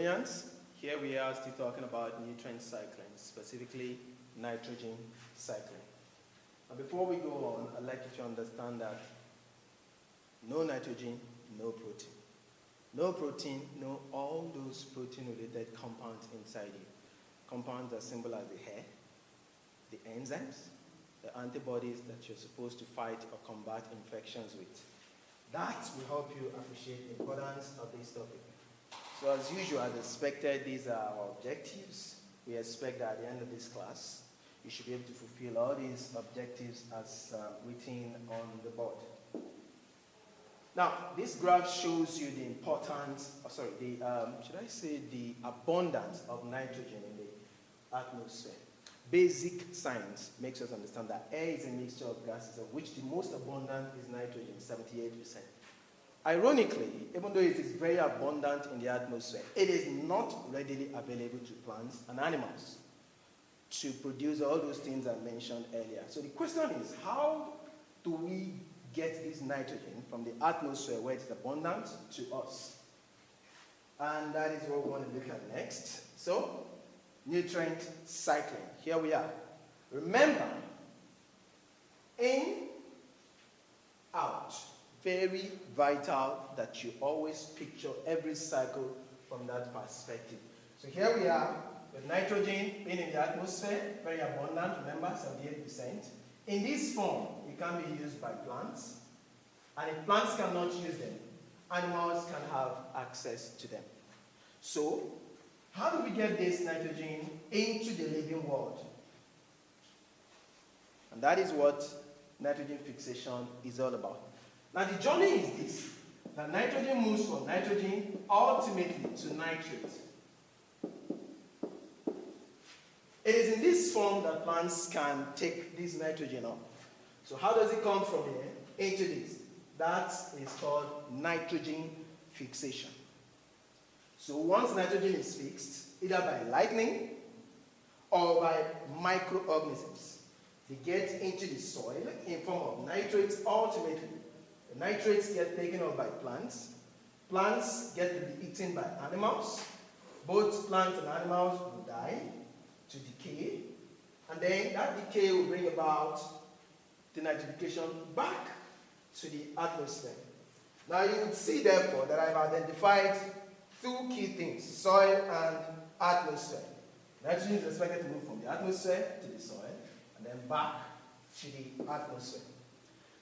Caledonians. Here we are still talking about nutrient cycling, specifically nitrogen cycling. And before we go on, I'd like you to understand that no nitrogen, no protein. No protein, no all those protein-related compounds inside you. Compounds as simple as the hair, the enzymes, the antibodies that you're supposed to fight or combat infections with. That will help you appreciate the importance of this topic. So as usual, as expected, these are our objectives. We expect that at the end of this class, you should be able to fulfill all these objectives as written on the board. Now, this graph shows you the importance, the abundance of nitrogen in the atmosphere. Basic science makes us understand that air is a mixture of gases, of which the most abundant is nitrogen, 78%. Ironically, even though it is very abundant in the atmosphere, it is not readily available to plants and animals to produce all those things I mentioned earlier. So the question is, how do we get this nitrogen from the atmosphere where it's abundant to us? And that is what we want to look at next. So, nutrient cycling. Here we are. Remember, in, out. Very vital that you always picture every cycle from that perspective. So here we are with nitrogen being in the atmosphere, very abundant, remember, 78%. In this form, it can be used by plants. And if plants cannot use them, animals can have access to them. So, how do we get this nitrogen into the living world? And that is what nitrogen fixation is all about. Now the journey is this, that nitrogen moves from nitrogen ultimately to nitrate. It is in this form that plants can take this nitrogen up. So how does it come from here into this? That is called nitrogen fixation. So once nitrogen is fixed, either by lightning or by microorganisms, they get into the soil in form of nitrates ultimately. The nitrates get taken up by plants. Plants get to be eaten by animals. Both plants and animals will die to decay. And then that decay will bring about the nitrification back to the atmosphere. Now you would see therefore that I've identified two key things, soil and atmosphere. Nitrogen is expected to move from the atmosphere to the soil and then back to the atmosphere.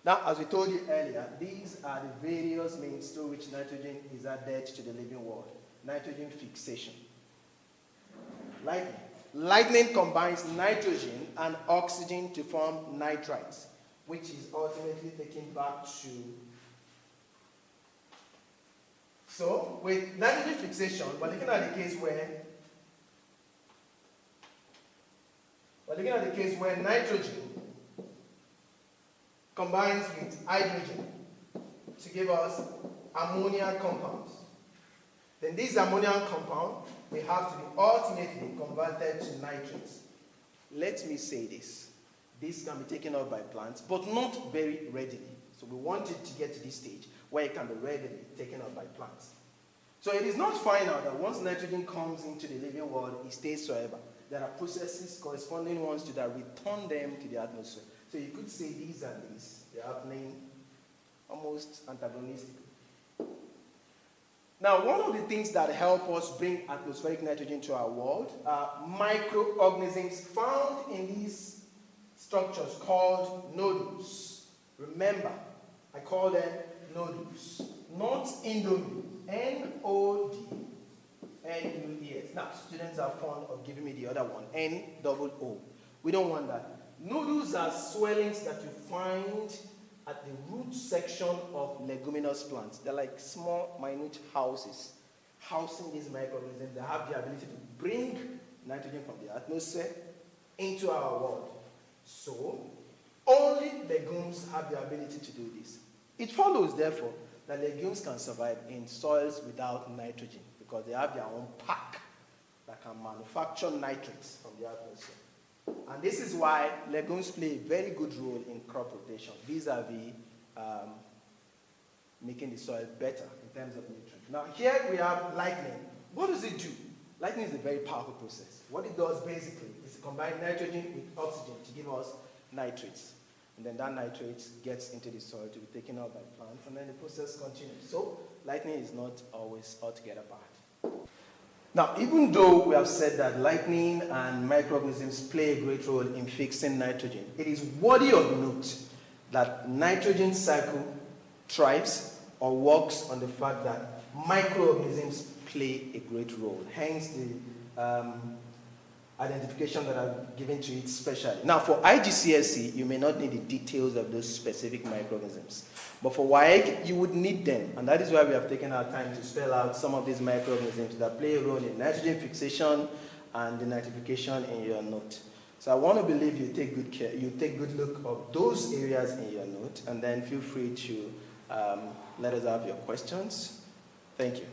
Now, as we told you earlier, these are the various means through which nitrogen is added to the living world. Nitrogen fixation. Lightning. Lightning combines nitrogen and oxygen to form nitrites, which is ultimately taken back to. So, with nitrogen fixation, we're looking at the case where nitrogen combines with hydrogen to give us ammonia compounds. Then this ammonia compound will have to be ultimately converted to nitrates. Let me say this. This can be taken up by plants, but not very readily. So we want it to get to this stage where it can be readily taken up by plants. So it is not final that once nitrogen comes into the living world, it stays forever. There are processes, corresponding ones to that, return them to the atmosphere. So you could say these and these, they're happening almost antagonistically. Now, one of the things that help us bring atmospheric nitrogen to our world are microorganisms found in these structures called nodules. Remember, I call them nodules, not Indomie, N-O-D-N-U-E-S. Now, students are fond of giving me the other one, N-O-O. We don't want that. Nodules are swellings that you find at the root section of leguminous plants. They're like small, minute houses, housing these microorganisms that have the ability to bring nitrogen from the atmosphere into our world. So, only legumes have the ability to do this. It follows, therefore, that legumes can survive in soils without nitrogen because they have their own pack that can manufacture nitrates from the atmosphere. And this is why legumes play a very good role in crop rotation, vis-a-vis making the soil better in terms of nutrients. Now here we have lightning, what does it do? Lightning is a very powerful process. What it does basically is to combine nitrogen with oxygen to give us nitrates. And then that nitrates gets into the soil to be taken out by plants, and then the process continues. So lightning is not always altogether bad. Now, even though we have said that lightning and microorganisms play a great role in fixing nitrogen, it is worthy of note that nitrogen cycle thrives or works on the fact that microorganisms play a great role. Hence the identification that I've given to it specially. Now, for IGCSE, you may not need the details of those specific microorganisms. But for WAEC, you would need them. And that is why we have taken our time to spell out some of these microorganisms that play a role in nitrogen fixation and the nitrification in your note. So I want to believe you take good care, you take good look of those areas in your note, and then feel free to let us have your questions. Thank you.